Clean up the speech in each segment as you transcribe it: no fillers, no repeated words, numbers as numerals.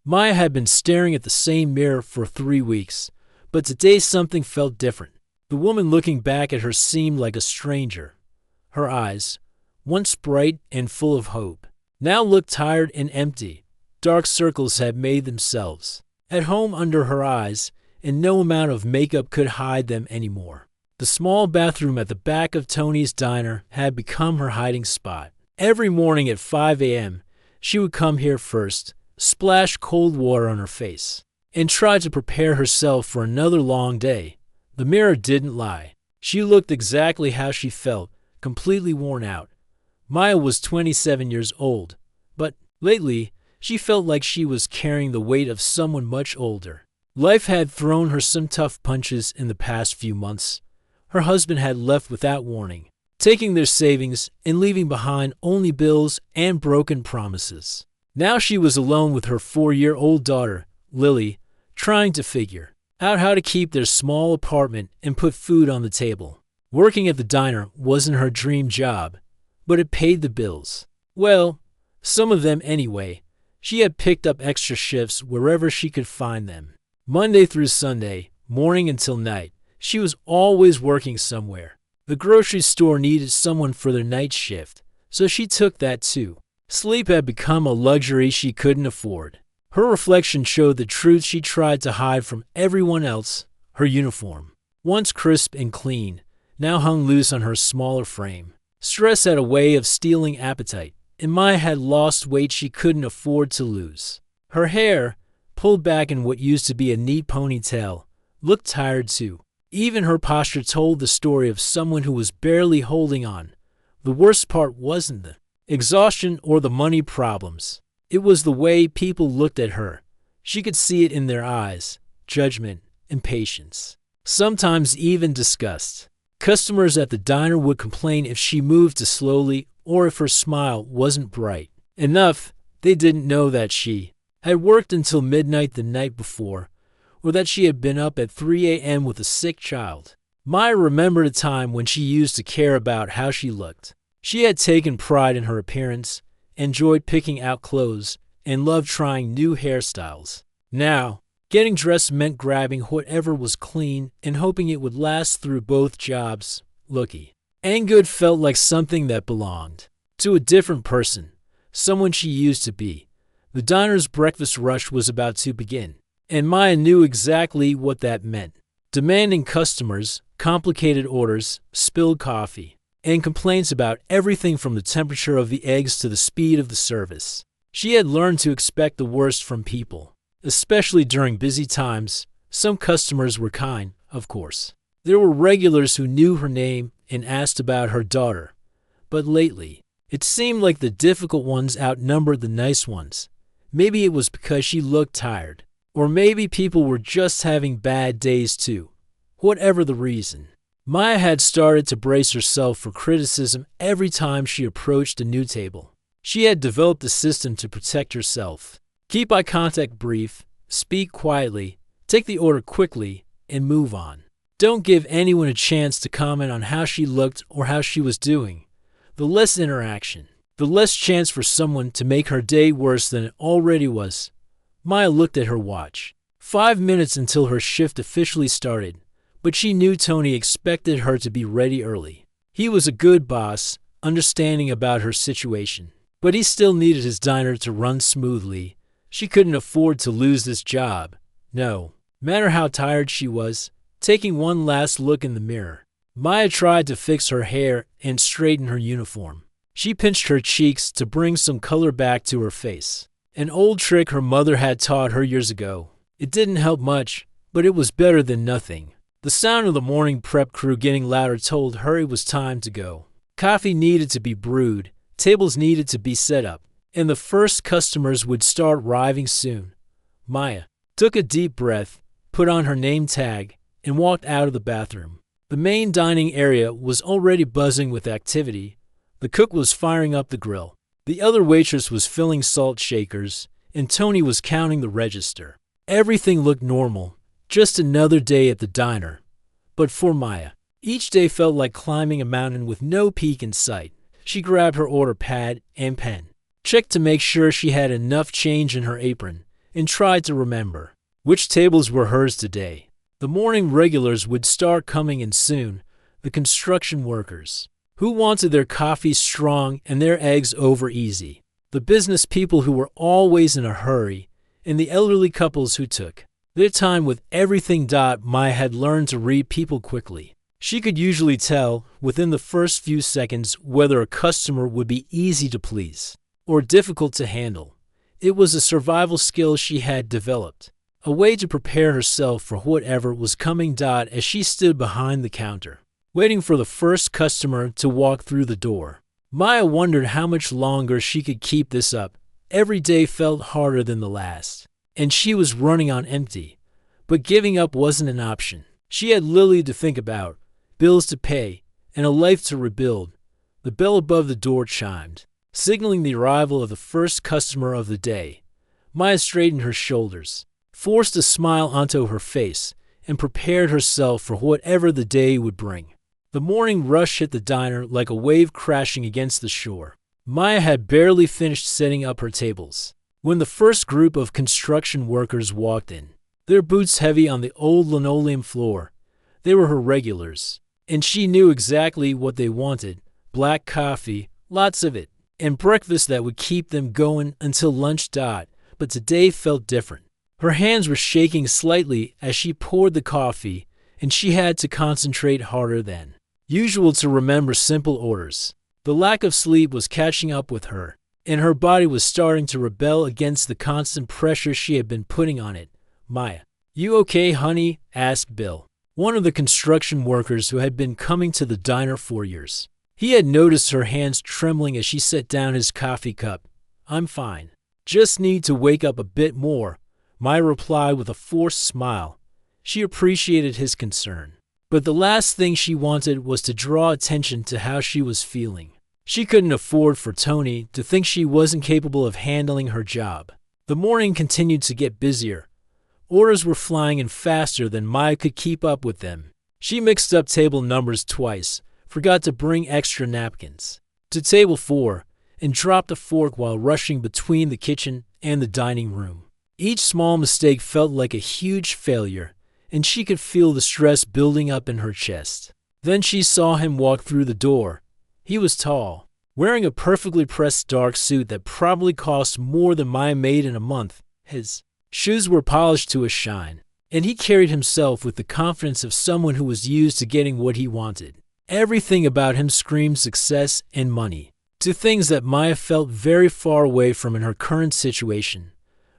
Maya had been staring at the same mirror for 3 weeks, but today something felt different. The woman looking back at her seemed like a stranger. Her eyes, once bright and full of hope, now looked tired and empty. Dark circles had made themselves at home under her eyes, and no amount of makeup could hide them anymore. The small bathroom at the back of Tony's diner had become her hiding spot. Every morning at 5 a.m., she would come here first, splash cold water on her face, and try to prepare herself for another long day. The mirror didn't lie. She looked exactly how she felt, completely worn out. Maya was 27 years old, but lately she felt like she was carrying the weight of someone much older. Life had thrown her some tough punches in the past few months. Her husband had left without warning, taking their savings and leaving behind only bills and broken promises. Now she was alone with her 4-year-old daughter, Lily, trying to figure out how to keep their small apartment and put food on the table. Working at the diner wasn't her dream job, but it paid the bills. Well, some of them anyway. She had picked up extra shifts wherever she could find them. Monday through Sunday, morning until night, she was always working somewhere. The grocery store needed someone for their night shift, so she took that too. Sleep had become a luxury she couldn't afford. Her reflection showed the truth she tried to hide from everyone else. Her uniform, once crisp and clean, now hung loose on her smaller frame. Stress had a way of stealing appetite, and Maya had lost weight she couldn't afford to lose. Her hair, pulled back in what used to be a neat ponytail, looked tired too. Even her posture told the story of someone who was barely holding on. The worst part wasn't the exhaustion or the money problems. It was the way people looked at her. She could see it in their eyes, judgment, impatience, sometimes even disgust. Customers at the diner would complain if she moved too slowly or if her smile wasn't bright enough. They didn't know that she had worked until midnight the night before, or that she had been up at 3 a.m. with a sick child. Maya remembered a time when she used to care about how she looked. She had taken pride in her appearance, enjoyed picking out clothes, and loved trying new hairstyles. Now, getting dressed meant grabbing whatever was clean and hoping it would last through both jobs. Looky and good felt like something that belonged to a different person, someone she used to be. The diner's breakfast rush was about to begin, and Maya knew exactly what that meant. Demanding customers, complicated orders, spilled coffee, and complaints about everything from the temperature of the eggs to the speed of the service. She had learned to expect the worst from people, especially during busy times. Some customers were kind, of course. There were regulars who knew her name and asked about her daughter. But lately, it seemed like the difficult ones outnumbered the nice ones. Maybe it was because she looked tired, or maybe people were just having bad days too. Whatever the reason, Maya had started to brace herself for criticism every time she approached a new table. She had developed a system to protect herself. Keep eye contact brief, speak quietly, take the order quickly, and move on. Don't give anyone a chance to comment on how she looked or how she was doing. The less interaction, the less chance for someone to make her day worse than it already was. Maya looked at her watch. 5 minutes until her shift officially started, but she knew Tony expected her to be ready early. He was a good boss, understanding about her situation, but he still needed his diner to run smoothly. She couldn't afford to lose this job. No matter how tired she was. Taking one last look in the mirror, Maya tried to fix her hair and straighten her uniform. She pinched her cheeks to bring some color back to her face, an old trick her mother had taught her years ago. It didn't help much, but it was better than nothing. The sound of the morning prep crew getting louder told her it was time to go. Coffee needed to be brewed, tables needed to be set up, and the first customers would start arriving soon. Maya took a deep breath, put on her name tag, and walked out of the bathroom. The main dining area was already buzzing with activity. The cook was firing up the grill. The other waitress was filling salt shakers, and Tony was counting the register. Everything looked normal, just another day at the diner. But for Maya, each day felt like climbing a mountain with no peak in sight. She grabbed her order pad and pen, checked to make sure she had enough change in her apron, and tried to remember which tables were hers today. The morning regulars would start coming in soon, the construction workers, who wanted their coffee strong and their eggs over easy, the business people who were always in a hurry, and the elderly couples who took their time with everything. Maya had learned to read people quickly. She could usually tell, within the first few seconds, whether a customer would be easy to please or difficult to handle. It was a survival skill she had developed, a way to prepare herself for whatever was coming. As she stood behind the counter, waiting for the first customer to walk through the door, Maya wondered how much longer she could keep this up. Every day felt harder than the last, and she was running on empty. But giving up wasn't an option. She had Lily to think about, bills to pay, and a life to rebuild. The bell above the door chimed, signaling the arrival of the first customer of the day. Maya straightened her shoulders, forced a smile onto her face, and prepared herself for whatever the day would bring. The morning rush hit the diner like a wave crashing against the shore. Maya had barely finished setting up her tables when the first group of construction workers walked in, their boots heavy on the old linoleum floor. They were her regulars, and she knew exactly what they wanted: black coffee, lots of it, and breakfast that would keep them going until lunch. But today felt different. Her hands were shaking slightly as she poured the coffee, and she had to concentrate harder than usual to remember simple orders. The lack of sleep was catching up with her, and her body was starting to rebel against the constant pressure she had been putting on it. "Maya, you okay, honey?" asked Bill, one of the construction workers who had been coming to the diner for years. He had noticed her hands trembling as she set down his coffee cup. "I'm fine. Just need to wake up a bit more," Maya replied with a forced smile. She appreciated his concern, but the last thing she wanted was to draw attention to how she was feeling. She couldn't afford for Tony to think she wasn't capable of handling her job. The morning continued to get busier. Orders were flying in faster than Maya could keep up with them. She mixed up table numbers twice, forgot to bring extra napkins to table 4, and dropped a fork while rushing between the kitchen and the dining room. Each small mistake felt like a huge failure, and she could feel the stress building up in her chest. Then she saw him walk through the door. He was tall, wearing a perfectly pressed dark suit that probably cost more than Maya made in a month. His shoes were polished to a shine, and he carried himself with the confidence of someone who was used to getting what he wanted. Everything about him screamed success and money, two things that Maya felt very far away from in her current situation.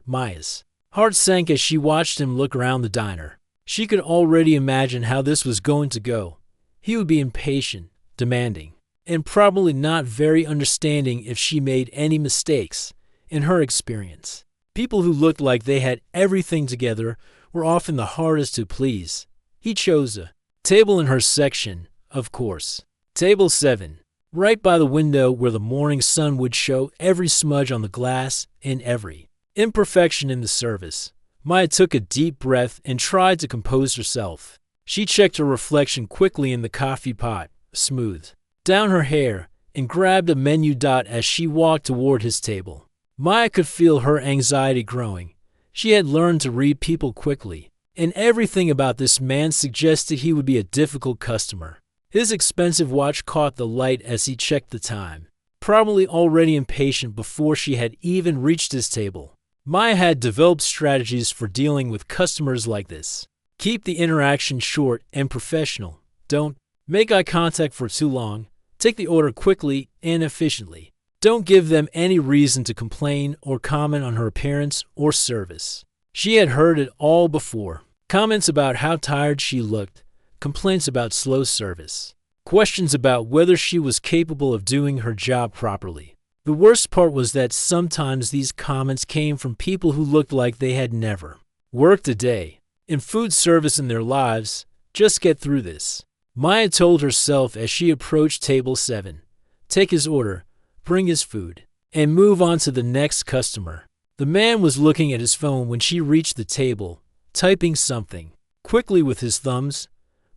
Maya's heart sank as she watched him look around the diner. She could already imagine how this was going to go. He would be impatient, demanding, and probably not very understanding if she made any mistakes. In her experience, people who looked like they had everything together were often the hardest to please. He chose a table in her section, of course. Table 7, right by the window where the morning sun would show every smudge on the glass and every imperfection in the service. Maya took a deep breath and tried to compose herself. She checked her reflection quickly in the coffee pot, smoothed down her hair, and grabbed a menu. As she walked toward his table, Maya could feel her anxiety growing. She had learned to read people quickly, and everything about this man suggested he would be a difficult customer. His expensive watch caught the light as he checked the time, probably already impatient before she had even reached his table. Maya had developed strategies for dealing with customers like this. Keep the interaction short and professional. Don't make eye contact for too long. Take the order quickly and efficiently. Don't give them any reason to complain or comment on her appearance or service. She had heard it all before. Comments about how tired she looked, complaints about slow service, questions about whether she was capable of doing her job properly. The worst part was that sometimes these comments came from people who looked like they had never worked a day in food service in their lives. Just get through this, Maya told herself as she approached table 7. Take his order, bring his food, and move on to the next customer. The man was looking at his phone when she reached the table, typing something quickly with his thumbs.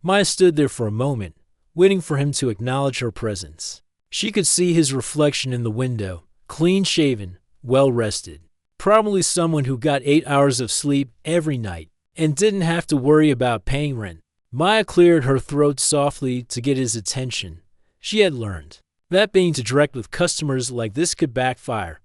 Maya stood there for a moment, waiting for him to acknowledge her presence. She could see his reflection in the window, clean-shaven, well-rested. Probably someone who got 8 hours of sleep every night and didn't have to worry about paying rent. Maya cleared her throat softly to get his attention. She had learned that being too direct with customers like this could backfire.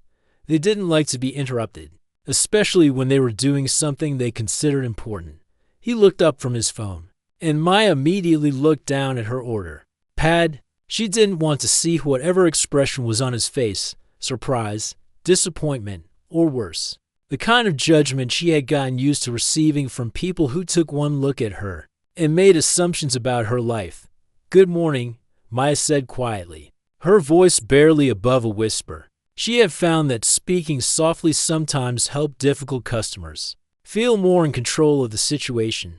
They didn't like to be interrupted, especially when they were doing something they considered important. He looked up from his phone, and Maya immediately looked down at her order. Pad. She didn't want to see whatever expression was on his face, surprise, disappointment, or worse. The kind of judgment she had gotten used to receiving from people who took one look at her and made assumptions about her life. "Good morning," Maya said quietly, her voice barely above a whisper. She had found that speaking softly sometimes helped difficult customers feel more in control of the situation.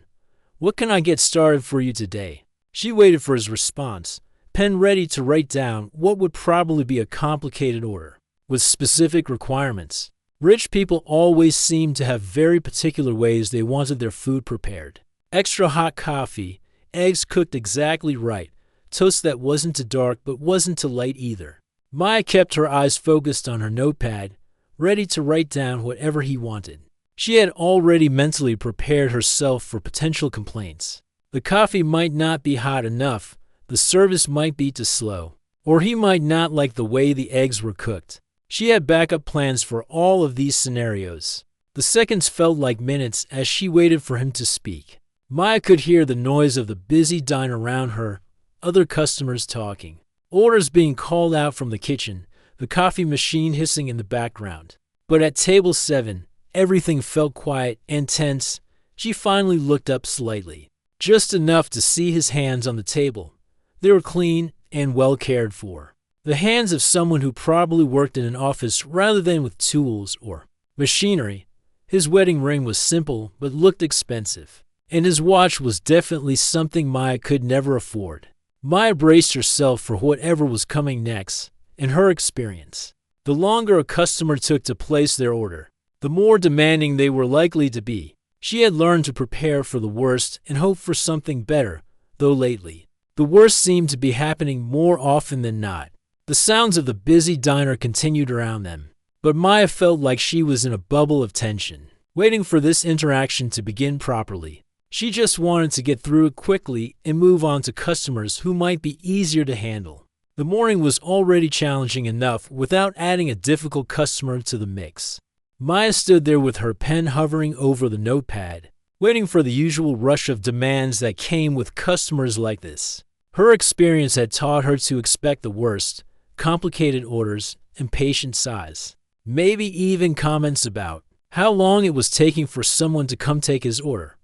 "What can I get started for you today?" She waited for his response, pen ready to write down what would probably be a complicated order with specific requirements. Rich people always seemed to have very particular ways they wanted their food prepared. Extra hot coffee, eggs cooked exactly right, toast that wasn't too dark but wasn't too light either. Maya kept her eyes focused on her notepad, ready to write down whatever he wanted. She had already mentally prepared herself for potential complaints. The coffee might not be hot enough, the service might be too slow, or he might not like the way the eggs were cooked. She had backup plans for all of these scenarios. The seconds felt like minutes as she waited for him to speak. Maya could hear the noise of the busy diner around her, other customers talking, orders being called out from the kitchen, the coffee machine hissing in the background. But at table 7, everything felt quiet and tense. She finally looked up slightly, just enough to see his hands on the table. They were clean and well cared for. The hands of someone who probably worked in an office rather than with tools or machinery. His wedding ring was simple but looked expensive, and his watch was definitely something Maya could never afford. Maya braced herself for whatever was coming next. In her experience, the longer a customer took to place their order, the more demanding they were likely to be. She had learned to prepare for the worst and hope for something better, though lately, the worst seemed to be happening more often than not. The sounds of the busy diner continued around them, but Maya felt like she was in a bubble of tension, waiting for this interaction to begin properly. She just wanted to get through it quickly and move on to customers who might be easier to handle. The morning was already challenging enough without adding a difficult customer to the mix. Maya stood there with her pen hovering over the notepad, waiting for the usual rush of demands that came with customers like this. Her experience had taught her to expect the worst: complicated orders, impatient sighs, maybe even comments about how long it was taking for someone to come take his order.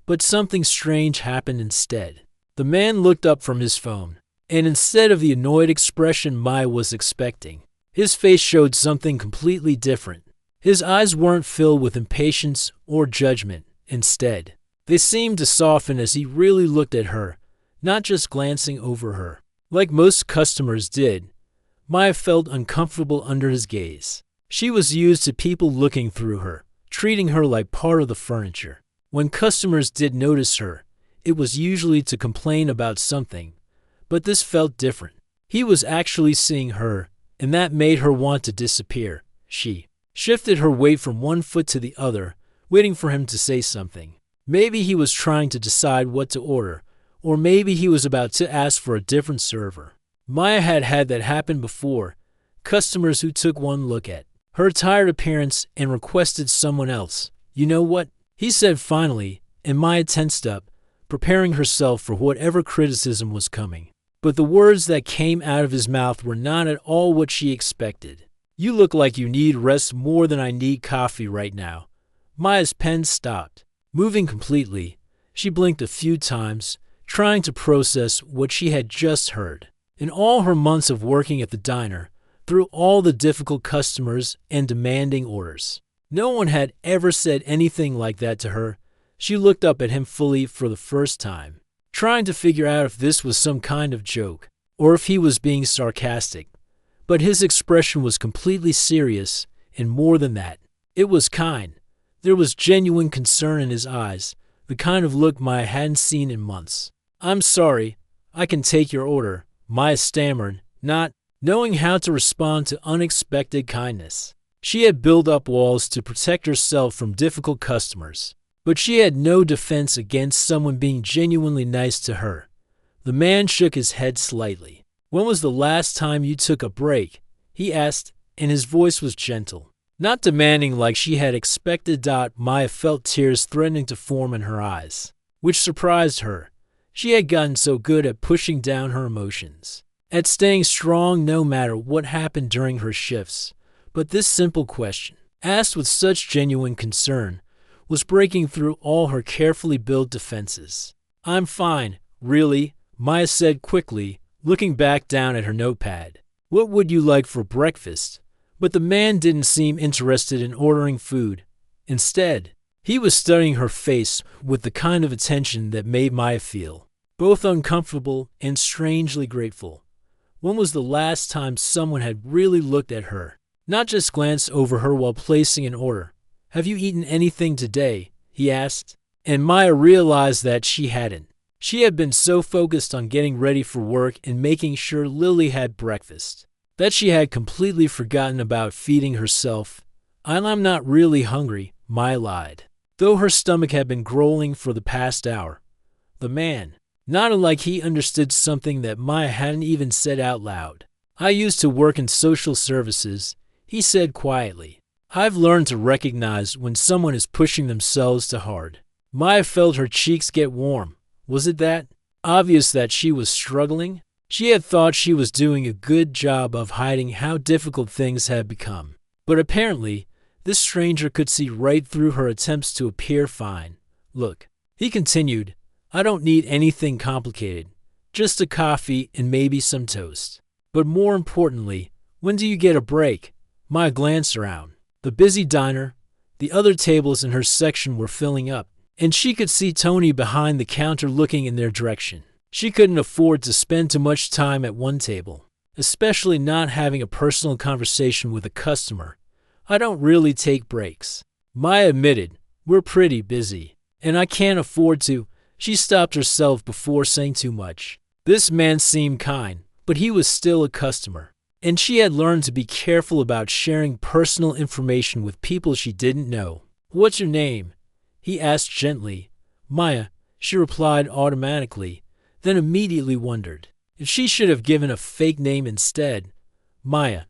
But something strange happened instead. The man looked up from his phone, and instead of the annoyed expression Maya was expecting, his face showed something completely different. His eyes weren't filled with impatience or judgment. Instead, they seemed to soften as he really looked at her, not just glancing over her. Like most customers did, Maya felt uncomfortable under his gaze. She was used to people looking through her, treating her like part of the furniture. When customers did notice her, it was usually to complain about something, but this felt different. He was actually seeing her, and that made her want to disappear. She shifted her weight from one foot to the other, waiting for him to say something. Maybe he was trying to decide what to order, or maybe he was about to ask for a different server. Maya had had that happen before. Customers who took one look at her tired appearance and requested someone else. "You know what?" he said finally, and Maya tensed up, preparing herself for whatever criticism was coming. But the words that came out of his mouth were not at all what she expected. "You look like you need rest more than I need coffee right now." Maya's pen stopped, moving completely. She blinked a few times, trying to process what she had just heard. In all her months of working at the diner, through all the difficult customers and demanding orders, no one had ever said anything like that to her. She looked up at him fully for the first time, trying to figure out if this was some kind of joke, or if he was being sarcastic. But his expression was completely serious, and more than that, it was kind. There was genuine concern in his eyes, the kind of look Maya hadn't seen in months. "I'm sorry, I can take your order," Maya stammered, not knowing how to respond to unexpected kindness. She had built up walls to protect herself from difficult customers, but she had no defense against someone being genuinely nice to her. The man shook his head slightly. "When was the last time you took a break?" he asked, and his voice was gentle, not demanding like she had expected. Maya felt tears threatening to form in her eyes, which surprised her. She had gotten so good at pushing down her emotions, at staying strong no matter what happened during her shifts. But this simple question, asked with such genuine concern, was breaking through all her carefully built defenses. "I'm fine, really," Maya said quickly, looking back down at her notepad. "What would you like for breakfast?" But the man didn't seem interested in ordering food. Instead, he was studying her face with the kind of attention that made Maya feel both uncomfortable and strangely grateful. When was the last time someone had really looked at her, not just glanced over her while placing an order? "Have you eaten anything today?" he asked. And Maya realized that she hadn't. She had been so focused on getting ready for work and making sure Lily had breakfast that she had completely forgotten about feeding herself. "I'm not really hungry," Maya lied, though her stomach had been growling for the past hour. The man nodded like he understood something that Maya hadn't even said out loud. "I used to work in social services," he said quietly. "I've learned to recognize when someone is pushing themselves too hard." Maya felt her cheeks get warm. Was it that obvious that she was struggling? She had thought she was doing a good job of hiding how difficult things had become. But apparently, this stranger could see right through her attempts to appear fine. "Look," he continued, "I don't need anything complicated. Just a coffee and maybe some toast. But more importantly, when do you get a break?" Maya glanced around. The busy diner, the other tables in her section were filling up, and she could see Tony behind the counter looking in their direction. She couldn't afford to spend too much time at one table, especially not having a personal conversation with a customer. "I don't really take breaks," Maya admitted. "We're pretty busy, and I can't afford to." She stopped herself before saying too much. This man seemed kind, but he was still a customer, and she had learned to be careful about sharing personal information with people she didn't know. "What's your name?" he asked gently. "Maya," she replied automatically, then immediately wondered if she should have given a fake name instead. "Maya,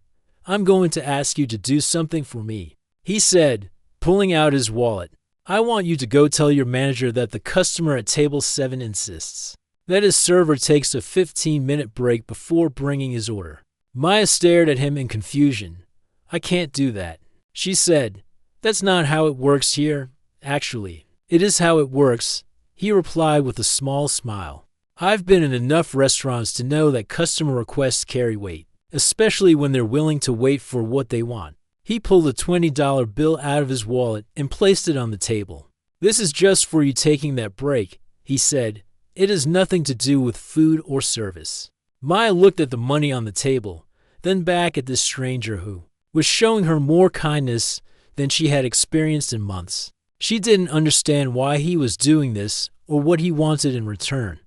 I'm going to ask you to do something for me," he said, pulling out his wallet. "I want you to go tell your manager that the customer at table 7 insists that his server takes a 15-minute break before bringing his order." Maya stared at him in confusion. "I can't do that," she said. "That's not how it works here. Actually, it is how it works," he replied with a small smile. "I've been in enough restaurants to know that customer requests carry weight, especially when they're willing to wait for what they want." He pulled a $20 bill out of his wallet and placed it on the table. "This is just for you taking that break," he said. "It has nothing to do with food or service." Maya looked at the money on the table, then back at this stranger who was showing her more kindness than she had experienced in months. She didn't understand why he was doing this or what he wanted in return.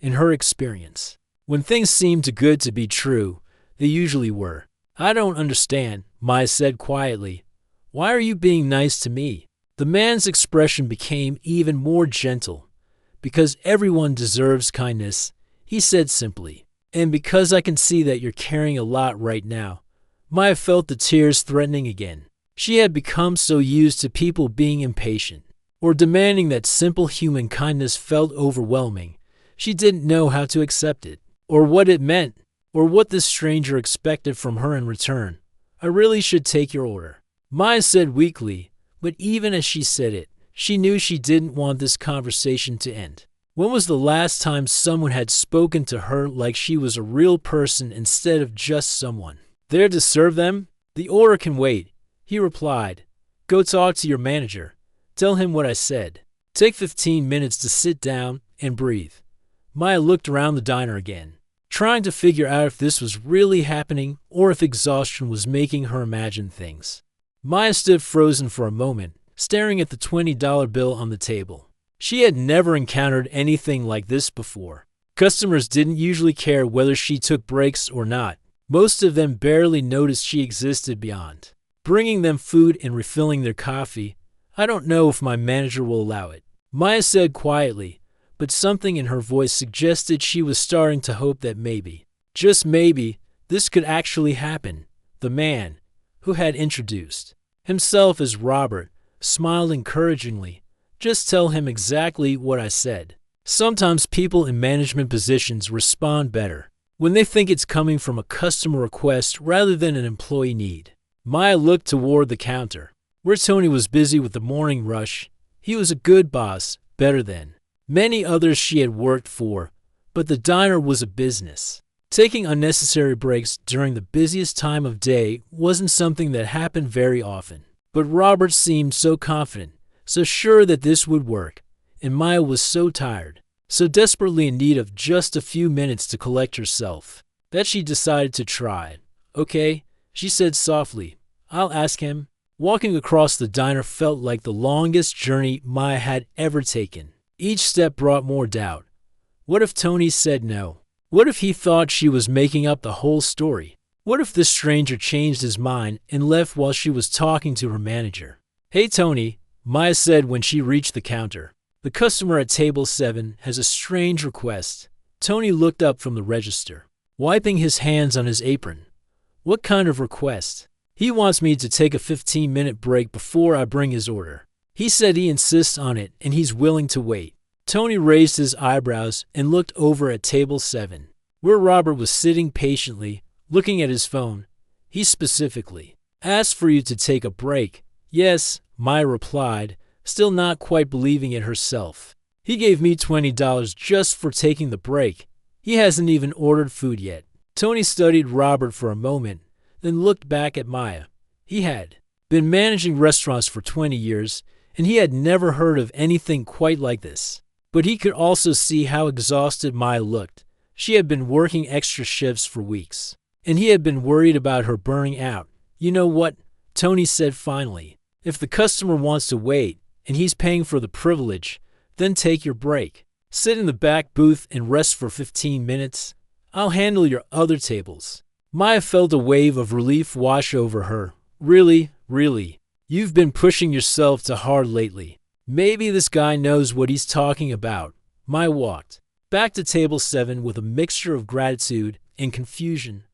In her experience, when things seemed too good to be true, they usually were. "I don't understand," Maya said quietly. "Why are you being nice to me?" The man's expression became even more gentle. "Because everyone deserves kindness," he said simply. "And because I can see that you're carrying a lot right now." Maya felt the tears threatening again. She had become so used to people being impatient or demanding that simple human kindness felt overwhelming. She didn't know how to accept it, or what it meant, or what this stranger expected from her in return. "I really should take your order," Maya said weakly, but even as she said it, she knew she didn't want this conversation to end. When was the last time someone had spoken to her like she was a real person instead of just someone there to serve them? "The order can wait," he replied. "Go talk to your manager. Tell him what I said. Take 15 minutes to sit down and breathe." Maya looked around the diner again, trying to figure out if this was really happening or if exhaustion was making her imagine things. Maya stood frozen for a moment, staring at the $20 bill on the table. She had never encountered anything like this before. Customers didn't usually care whether she took breaks or not. Most of them barely noticed she existed beyond bringing them food and refilling their coffee. I don't know if my manager will allow it, Maya said quietly, but something in her voice suggested she was starting to hope that maybe, just maybe, this could actually happen. The man, who had introduced himself as Robert, smiled encouragingly. Just tell him exactly what I said. Sometimes people in management positions respond better when they think it's coming from a customer request rather than an employee need. Maya looked toward the counter, where Tony was busy with the morning rush. He was a good boss, better than many others she had worked for, but the diner was a business. Taking unnecessary breaks during the busiest time of day wasn't something that happened very often. But Robert seemed so confident, so sure that this would work, and Maya was so tired, so desperately in need of just a few minutes to collect herself, that she decided to try it. Okay, she said softly, I'll ask him. Walking across the diner felt like the longest journey Maya had ever taken. Each step brought more doubt. What if Tony said no? What if he thought she was making up the whole story? What if this stranger changed his mind and left while she was talking to her manager? Hey Tony, Maya said when she reached the counter. The customer at table 7 has a strange request. Tony looked up from the register, wiping his hands on his apron. What kind of request? He wants me to take a 15-minute break before I bring his order. He said he insists on it and he's willing to wait. Tony raised his eyebrows and looked over at table 7, where Robert was sitting patiently, looking at his phone. He specifically asked for you to take a break. Yes, Maya replied, still not quite believing it herself. He gave me $20 just for taking the break. He hasn't even ordered food yet. Tony studied Robert for a moment, then looked back at Maya. He had been managing restaurants for 20 years, and he had never heard of anything quite like this. But he could also see how exhausted Maya looked. She had been working extra shifts for weeks, and he had been worried about her burning out. You know what? Tony said finally. If the customer wants to wait, and he's paying for the privilege, then take your break. Sit in the back booth and rest for 15 minutes. I'll handle your other tables. Maya felt a wave of relief wash over her. Really? You've been pushing yourself too hard lately. Maybe this guy knows what he's talking about. Maya walked back to table 7 with a mixture of gratitude and confusion.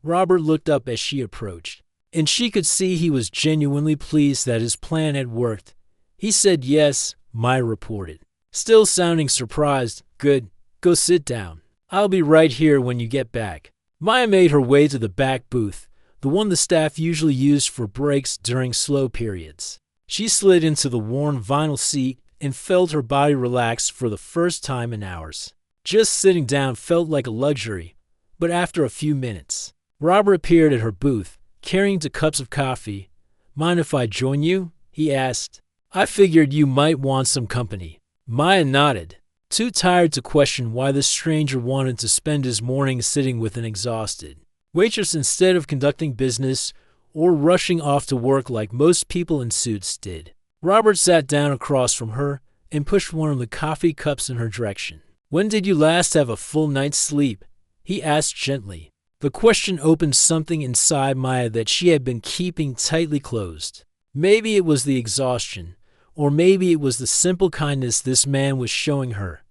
Robert looked up as she approached, and she could see he was genuinely pleased that his plan had worked. He said yes, Maya reported, still sounding surprised. Good, go sit down. I'll be right here when you get back. Maya made her way to the back booth, the one the staff usually used for breaks during slow periods. She slid into the worn vinyl seat and felt her body relax for the first time in hours. Just sitting down felt like a luxury, but after a few minutes, Robert appeared at her booth, carrying 2 cups of coffee. Mind if I join you? He asked. I figured you might want some company. Maya nodded, too tired to question why the stranger wanted to spend his morning sitting with an exhausted waitress instead of conducting business or rushing off to work like most people in suits did. Robert sat down across from her and pushed one of the coffee cups in her direction. When did you last have a full night's sleep? He asked gently. The question opened something inside Maya that she had been keeping tightly closed. Maybe it was the exhaustion, or maybe it was the simple kindness this man was showing her.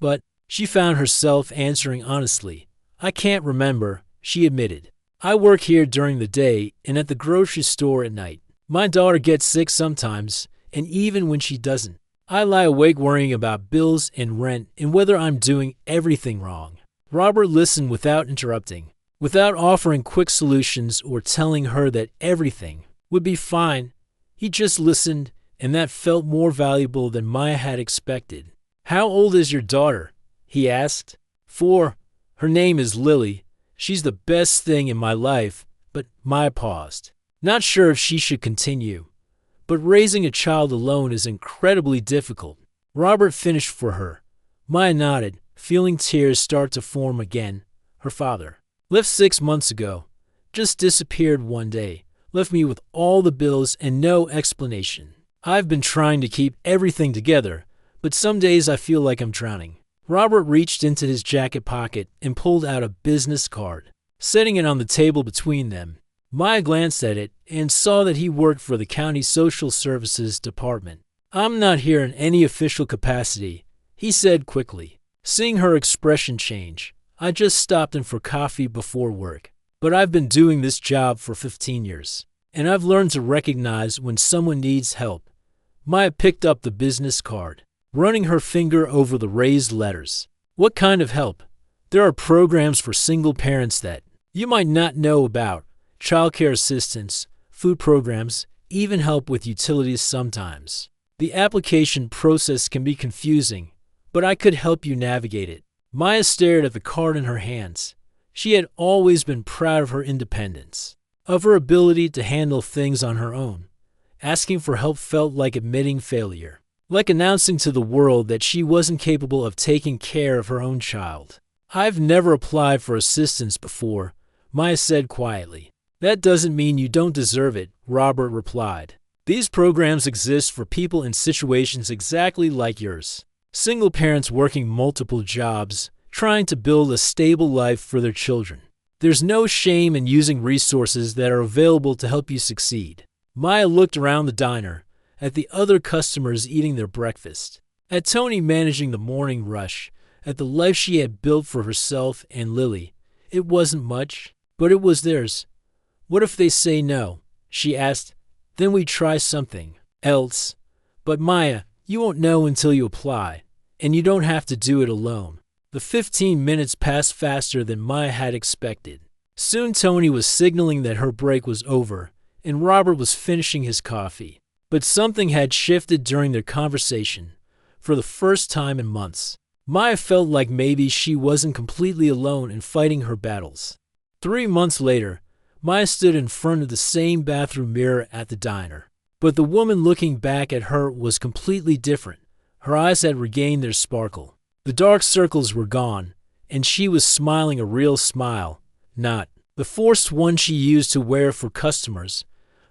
But she found herself answering honestly. I can't remember, she admitted. I work here during the day and at the grocery store at night. My daughter gets sick sometimes, and even when she doesn't, I lie awake worrying about bills and rent and whether I'm doing everything wrong. Robert listened without interrupting, without offering quick solutions or telling her that everything would be fine. He just listened, and that felt more valuable than Maya had expected. How old is your daughter? He asked. 4. Her name is Lily. She's the best thing in my life. But Maya paused, not sure if she should continue. But raising a child alone is incredibly difficult. Robert finished for her. Maya nodded, feeling tears start to form again. Her father left 6 months ago. Just disappeared one day. Left me with all the bills and no explanation. I've been trying to keep everything together, but some days I feel like I'm drowning. Robert reached into his jacket pocket and pulled out a business card, setting it on the table between them. Maya glanced at it and saw that he worked for the county social services department. "I'm not here in any official capacity," he said quickly. Seeing her expression change, "I just stopped in for coffee before work. But I've been doing this job for 15 years, and I've learned to recognize when someone needs help." Maya picked up the business card, running her finger over the raised letters. "What kind of help?" "There are programs for single parents that you might not know about. Childcare assistance, food programs, even help with utilities sometimes. The application process can be confusing, but I could help you navigate it." Maya stared at the card in her hands. She had always been proud of her independence, of her ability to handle things on her own. Asking for help felt like admitting failure, like announcing to the world that she wasn't capable of taking care of her own child. "I've never applied for assistance before," Maya said quietly. "That doesn't mean you don't deserve it," Robert replied. "These programs exist for people in situations exactly like yours. Single parents working multiple jobs, trying to build a stable life for their children. There's no shame in using resources that are available to help you succeed." Maya looked around the diner, at the other customers eating their breakfast, at Tony managing the morning rush, at the life she had built for herself and Lily. It wasn't much, but it was theirs. "What if they say no?" she asked. "Then we try something else." "But Maya, you won't know until you apply, and you don't have to do it alone." The 15 minutes passed faster than Maya had expected. Soon Tony was signaling that her break was over, and Robert was finishing his coffee. But something had shifted during their conversation. For the first time in months, Maya felt like maybe she wasn't completely alone in fighting her battles. 3 months later, Maya stood in front of the same bathroom mirror at the diner. But the woman looking back at her was completely different. Her eyes had regained their sparkle. The dark circles were gone, and she was smiling a real smile, not the forced one she used to wear for customers.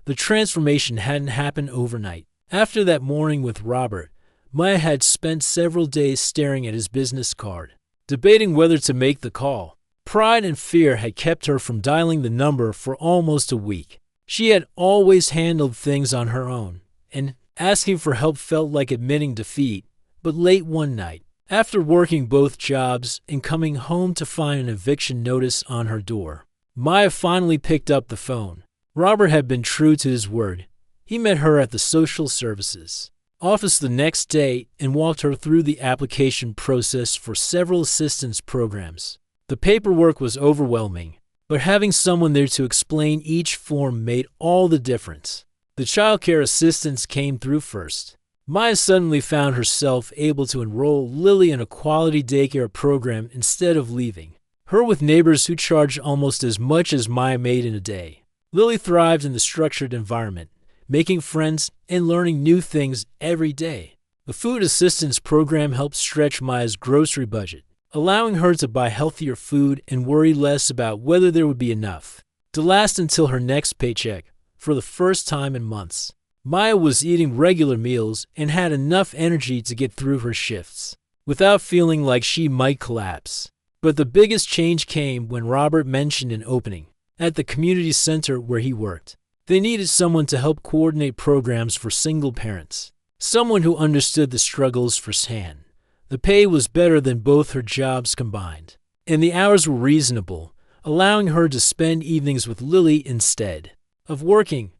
The transformation hadn't happened overnight. After that morning with Robert, Maya had spent several days staring at his business card, debating whether to make the call. Pride and fear had kept her from dialing the number for almost a week. She had always handled things on her own, and asking for help felt like admitting defeat. But late one night, after working both jobs and coming home to find an eviction notice on her door, Maya finally picked up the phone. Robert had been true to his word. He met her at the social services office the next day and walked her through the application process for several assistance programs. The paperwork was overwhelming, but having someone there to explain each form made all the difference. The childcare assistance came through first. Maya suddenly found herself able to enroll Lily in a quality daycare program instead of leaving her with neighbors who charged almost as much as Maya made in a day. Lily thrived in the structured environment, making friends and learning new things every day. The food assistance program helped stretch Maya's grocery budget, allowing her to buy healthier food and worry less about whether there would be enough to last until her next paycheck. For the first time in months, Maya was eating regular meals and had enough energy to get through her shifts, without feeling like she might collapse. But the biggest change came when Robert mentioned an opening at the community center where he worked. They needed someone to help coordinate programs for single parents, someone who understood the struggles firsthand. The pay was better than both her jobs combined, and the hours were reasonable, allowing her to spend evenings with Lily instead of working.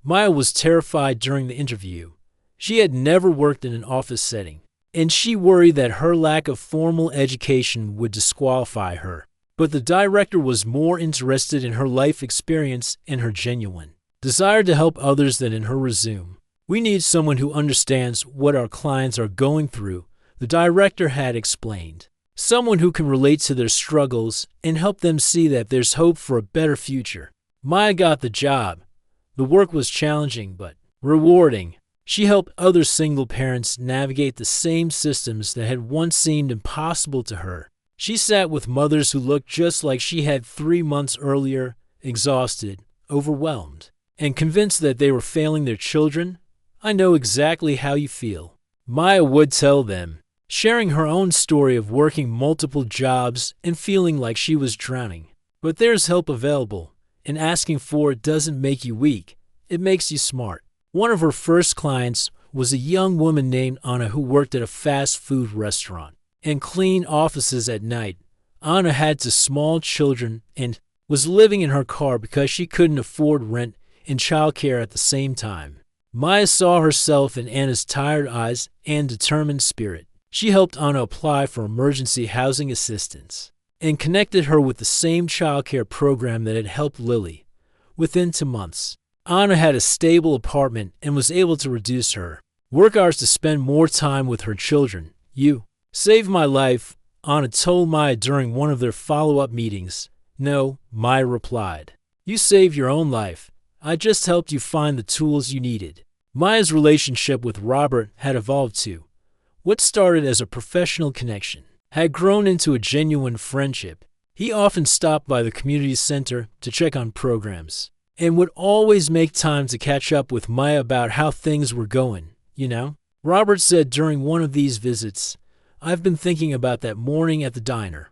Maya was terrified during the interview. She had never worked in an office setting, and she worried that her lack of formal education would disqualify her. But the director was more interested in her life experience and her genuine desire to help others than in her resume. "We need someone who understands what our clients are going through," the director had explained. "Someone who can relate to their struggles and help them see that there's hope for a better future." Maya got the job. The work was challenging but rewarding. She helped other single parents navigate the same systems that had once seemed impossible to her. She sat with mothers who looked just like she had 3 months earlier, exhausted, overwhelmed, and convinced that they were failing their children. "I know exactly how you feel," Maya would tell them, sharing her own story of working multiple jobs and feeling like she was drowning. "But there's help available, and asking for it doesn't make you weak. It makes you smart. One of her first clients was a young woman named Anna who worked at a fast food restaurant and cleaned offices at night. Anna had two small children and was living in her car because she couldn't afford rent and childcare at the same time. Maya saw herself in Anna's tired eyes and determined spirit. She helped Anna apply for emergency housing assistance and connected her with the same childcare program that had helped Lily. Within 2 months, Anna had a stable apartment and was able to reduce her work hours to spend more time with her children. You saved my life, Anna told Maya during one of their follow-up meetings. No, Maya replied. You saved your own life. I just helped you find the tools you needed. Maya's relationship with Robert had evolved too. What started as a professional connection had grown into a genuine friendship. He often stopped by the community center to check on programs and would always make time to catch up with Maya about how things were going, you know? Robert said during one of these visits, I've been thinking about that morning at the diner.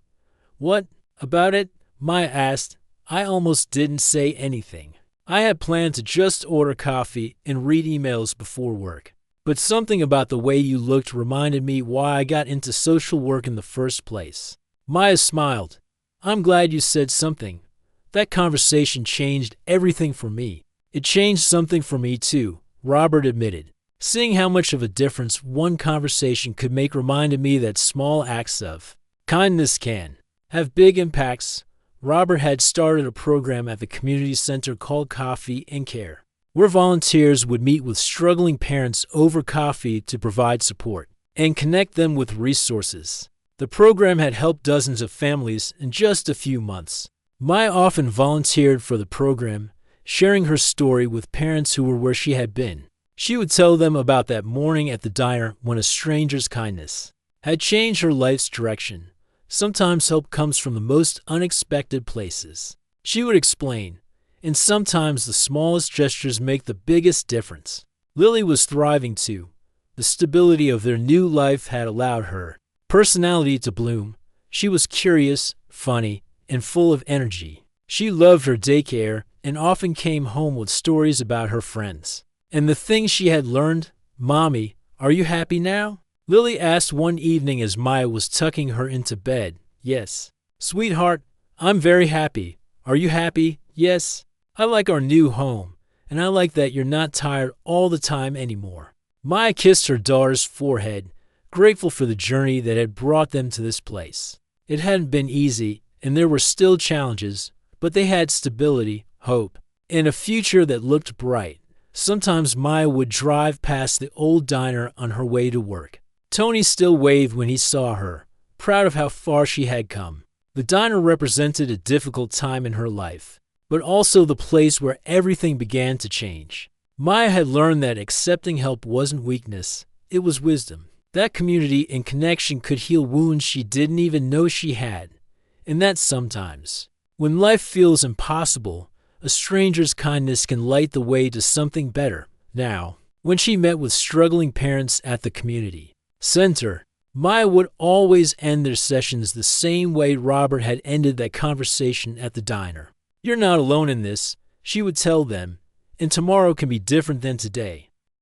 What about it? Maya asked. I almost didn't say anything. I had planned to just order coffee and read emails before work. But something about the way you looked reminded me why I got into social work in the first place. Maya smiled. I'm glad you said something. That conversation changed everything for me. It changed something for me too, Robert admitted. Seeing how much of a difference one conversation could make reminded me that small acts of kindness can have big impacts. Robert had started a program at the community center called Coffee and Care, where volunteers would meet with struggling parents over coffee to provide support and connect them with resources. The program had helped dozens of families in just a few months. Maya often volunteered for the program, sharing her story with parents who were where she had been. She would tell them about that morning at the diner when a stranger's kindness had changed her life's direction. Sometimes help comes from the most unexpected places. She would explain, and sometimes the smallest gestures make the biggest difference. Lily was thriving too. The stability of their new life had allowed her personality to bloom. She was curious, funny, and full of energy. She loved her daycare and often came home with stories about her friends and the things she had learned. Mommy, are you happy now? Lily asked one evening as Maya was tucking her into bed. Yes. Sweetheart, I'm very happy. Are you happy? Yes. I like our new home, and I like that you're not tired all the time anymore. Maya kissed her daughter's forehead, grateful for the journey that had brought them to this place. It hadn't been easy, and there were still challenges, but they had stability, hope, and a future that looked bright. Sometimes Maya would drive past the old diner on her way to work. Tony still waved when he saw her, proud of how far she had come. The diner represented a difficult time in her life, but also the place where everything began to change. Maya had learned that accepting help wasn't weakness, it was wisdom. That community and connection could heal wounds she didn't even know she had. And that sometimes, when life feels impossible, a stranger's kindness can light the way to something better. Now, when she met with struggling parents at the community center, Maya would always end their sessions the same way Robert had ended that conversation at the diner. You're not alone in this, she would tell them, and tomorrow can be different than today.